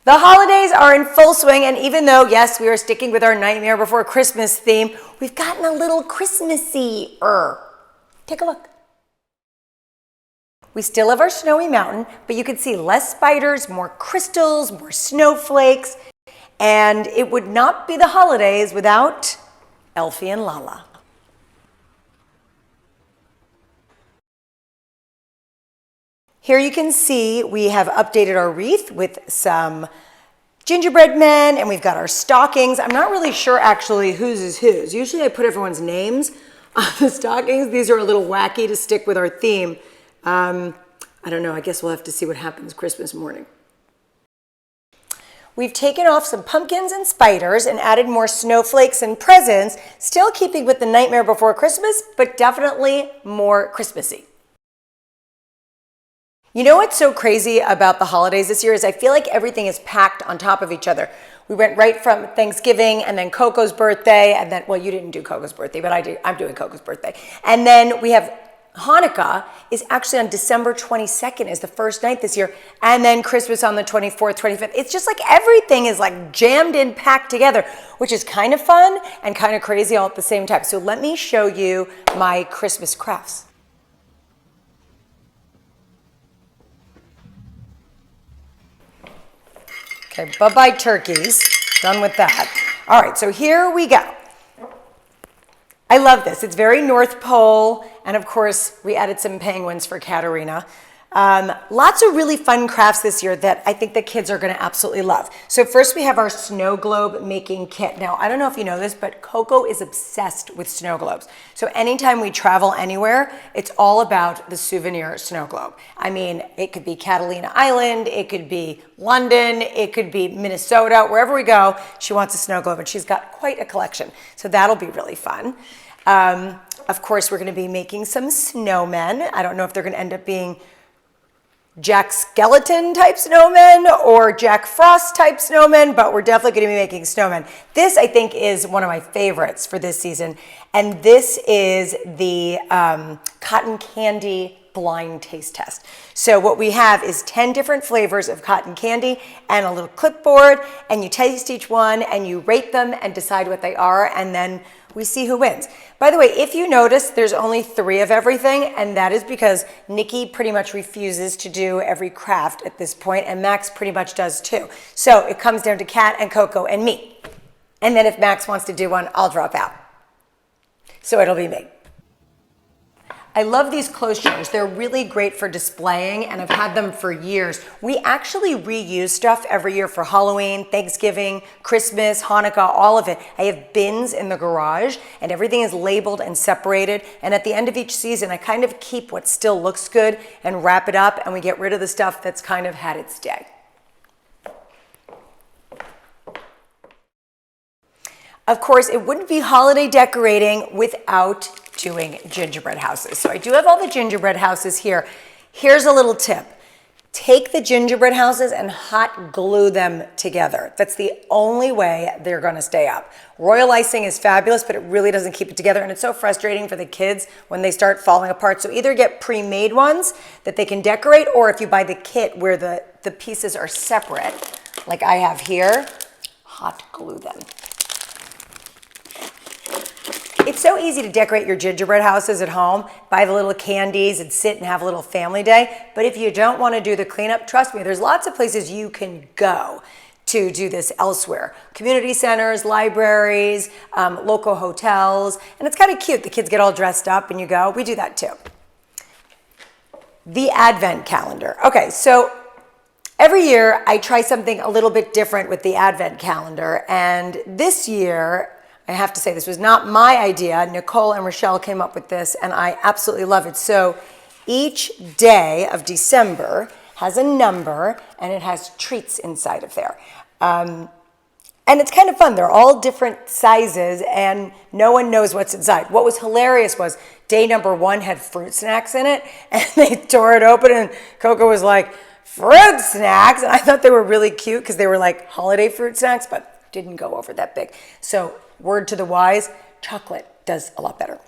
The holidays are in full swing, and even though, yes, we are sticking with our Nightmare Before Christmas theme, we've gotten a little Christmassy-er. Take a look. We still have our snowy mountain, but you can see less spiders, more crystals, more snowflakes, and it would not be the holidays without Elfie and Lala. Here you can see we have updated our wreath with some gingerbread men, and we've got our stockings. I'm not really sure actually whose is whose. Usually I put everyone's names on the stockings. These are a little wacky to stick with our theme. I don't know, I guess we'll have to see what happens Christmas morning. We've taken off some pumpkins and spiders and added more snowflakes and presents, still keeping with the Nightmare Before Christmas, but definitely more Christmassy. You know what's so crazy about the holidays this year is I feel like everything is packed on top of each other. We went right from Thanksgiving and then Coco's birthday, and then, well, you didn't do Coco's birthday, but I'm doing Coco's birthday. And then we have Hanukkah is actually on December 22nd is the first night this year, and then Christmas on the 24th, 25th. It's just like everything is like jammed in, packed together, which is kind of fun and kind of crazy all at the same time. So let me show you my Christmas crafts. Okay, bye-bye turkeys. Done with that. All right, so here we go. I love this. It's very North Pole, and of course, we added some penguins for Katerina. Lots of really fun crafts this year that I think the kids are going to absolutely love. So first we have our snow globe making kit. Now, I don't know if you know this, but Coco is obsessed with snow globes. So anytime we travel anywhere, it's all about the souvenir snow globe. I mean, it could be Catalina Island, it could be London, it could be Minnesota, wherever we go, she wants a snow globe, and she's got quite a collection. So that'll be really fun. Of course, we're going to be making some snowmen. I don't know if they're going to end up being Jack Skeleton type snowmen or Jack Frost type snowmen, but we're definitely going to be making snowmen. This, I think, is one of my favorites for this season, and this is the cotton candy blind taste test. So what we have is 10 different flavors of cotton candy and a little clipboard, and you taste each one and you rate them and decide what they are, and then we see who wins. By the way, if you notice, there's only 3 of everything, and that is because Nikki pretty much refuses to do every craft at this point, and Max pretty much does too. So it comes down to Kat and Coco and me. And then if Max wants to do one, I'll drop out. So it'll be me. I love these clothes jars. They're really great for displaying, and I've had them for years. We actually reuse stuff every year for Halloween, Thanksgiving, Christmas, Hanukkah, all of it. I have bins in the garage, and everything is labeled and separated, and at the end of each season, I kind of keep what still looks good and wrap it up, and we get rid of the stuff that's kind of had its day. Of course, it wouldn't be holiday decorating without doing gingerbread houses. So I do have all the gingerbread houses here. Here's a little tip. Take the gingerbread houses and hot glue them together. That's the only way they're going to stay up. Royal icing is fabulous, but it really doesn't keep it together, and it's so frustrating for the kids when they start falling apart. So either get pre-made ones that they can decorate, or if you buy the kit where the pieces are separate, like I have here, hot glue them. It's so easy to decorate your gingerbread houses at home, buy the little candies and sit and have a little family day. But if you don't want to do the cleanup, trust me, there's lots of places you can go to do this elsewhere. Community centers, libraries, local hotels, and it's kind of cute. The kids get all dressed up and you go. We do that too. The Advent calendar. Okay, so every year I try something a little bit different with the Advent calendar, and this year, I have to say, this was not my idea. Nicole and Rochelle came up with this, and I absolutely love it. So each day of December has a number, and it has treats inside of there. And it's kind of fun. They're all different sizes, and no one knows what's inside. What was hilarious was day number 1 had fruit snacks in it, and they tore it open, and Coco was like, fruit snacks? And I thought they were really cute because they were like holiday fruit snacks, but didn't go over that big. So word to the wise, chocolate does a lot better.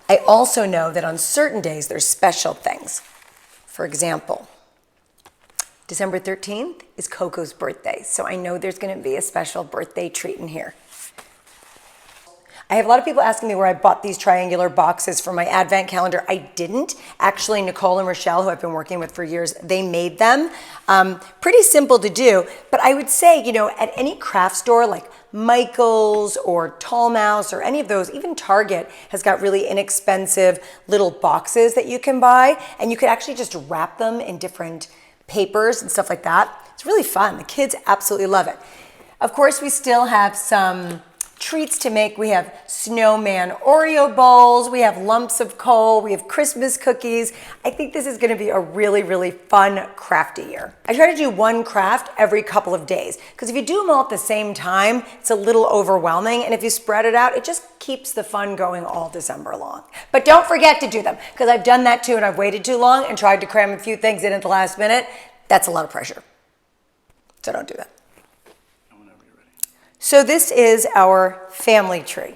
I also know that on certain days there's special things. For example, December 13th is Coco's birthday, so I know there's going to be a special birthday treat in here. I have a lot of people asking me where I bought these triangular boxes for my advent calendar. I didn't. Actually, Nicole and Rochelle, who I've been working with for years, they made them. Pretty simple to do, but I would say, you know, at any craft store like Michael's or Tall Mouse or any of those, even Target has got really inexpensive little boxes that you can buy, and you could actually just wrap them in different papers and stuff like that. It's really fun. The kids absolutely love it. Of course, we still have some treats to make. We have snowman Oreo bowls, we have lumps of coal, we have Christmas cookies. I think this is going to be a really, really fun crafty year. I try to do one craft every couple of days because if you do them all at the same time, it's a little overwhelming, and if you spread it out, it just keeps the fun going all December long. But don't forget to do them, because I've done that too, and I've waited too long and tried to cram a few things in at the last minute. That's a lot of pressure. So don't do that. So this is our family tree.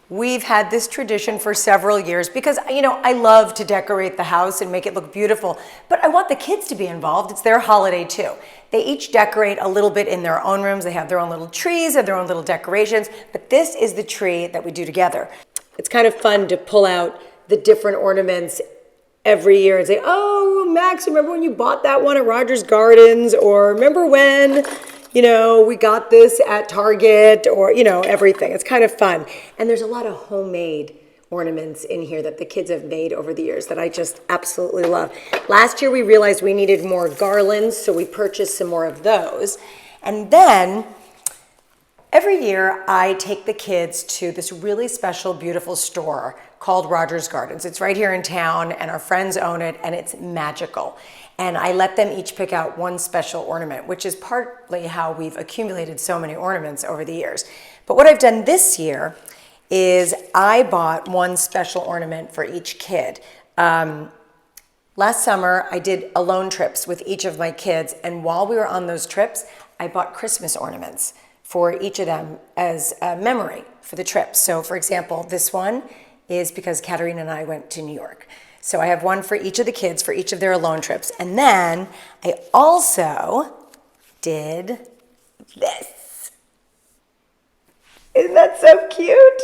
We've had this tradition for several years because, you know, I love to decorate the house and make it look beautiful, but I want the kids to be involved. It's their holiday too. They each decorate a little bit in their own rooms. They have their own little trees, have their own little decorations, but this is the tree that we do together. It's kind of fun to pull out the different ornaments every year and say, oh, Max, remember when you bought that one at Rogers Gardens? Or remember when, you know, we got this at Target, or, you know, everything. It's kind of fun. And there's a lot of homemade ornaments in here that the kids have made over the years that I just absolutely love. Last year we realized we needed more garlands, so we purchased some more of those. And then every year I take the kids to this really special, beautiful store called Rogers Gardens. It's right here in town, and our friends own it, and it's magical. And I let them each pick out one special ornament, which is partly how we've accumulated so many ornaments over the years. But what I've done this year is I bought one special ornament for each kid. Last summer, I did alone trips with each of my kids, and while we were on those trips, I bought Christmas ornaments for each of them as a memory for the trip. So for example, this one is because Katerina and I went to New York. So I have one for each of the kids for each of their alone trips. And then I also did this. Isn't that so cute?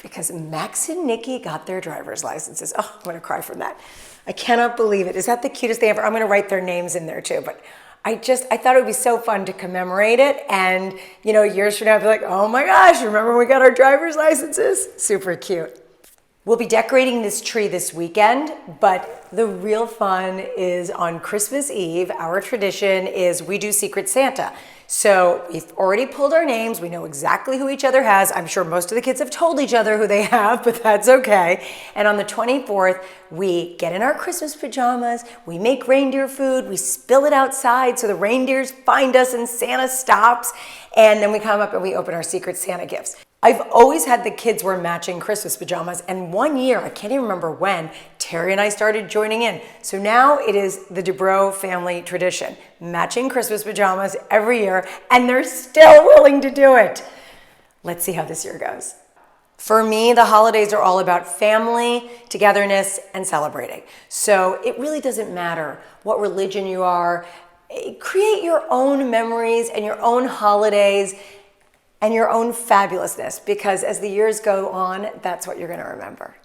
Because Max and Nikki got their driver's licenses. Oh, I'm gonna cry from that. I cannot believe it. Is that the cutest thing ever? I'm gonna write their names in there too, but I thought it would be so fun to commemorate it. And, you know, years from now, I'll be like, oh my gosh, remember when we got our driver's licenses? Super cute. We'll be decorating this tree this weekend, but the real fun is on Christmas Eve. Our tradition is we do Secret Santa. So we've already pulled our names. We know exactly who each other has. I'm sure most of the kids have told each other who they have, but that's okay. And on the 24th, we get in our Christmas pajamas, we make reindeer food, we spill it outside so the reindeers find us and Santa stops, and then we come up and we open our Secret Santa gifts. I've always had the kids wear matching Christmas pajamas, and one year, I can't even remember when, Terry and I started joining in. So now it is the Dubrow family tradition, matching Christmas pajamas every year, and they're still willing to do it. Let's see how this year goes. For me, the holidays are all about family, togetherness, and celebrating. So it really doesn't matter what religion you are. Create your own memories and your own holidays and your own fabulousness, because as the years go on, that's what you're going to remember.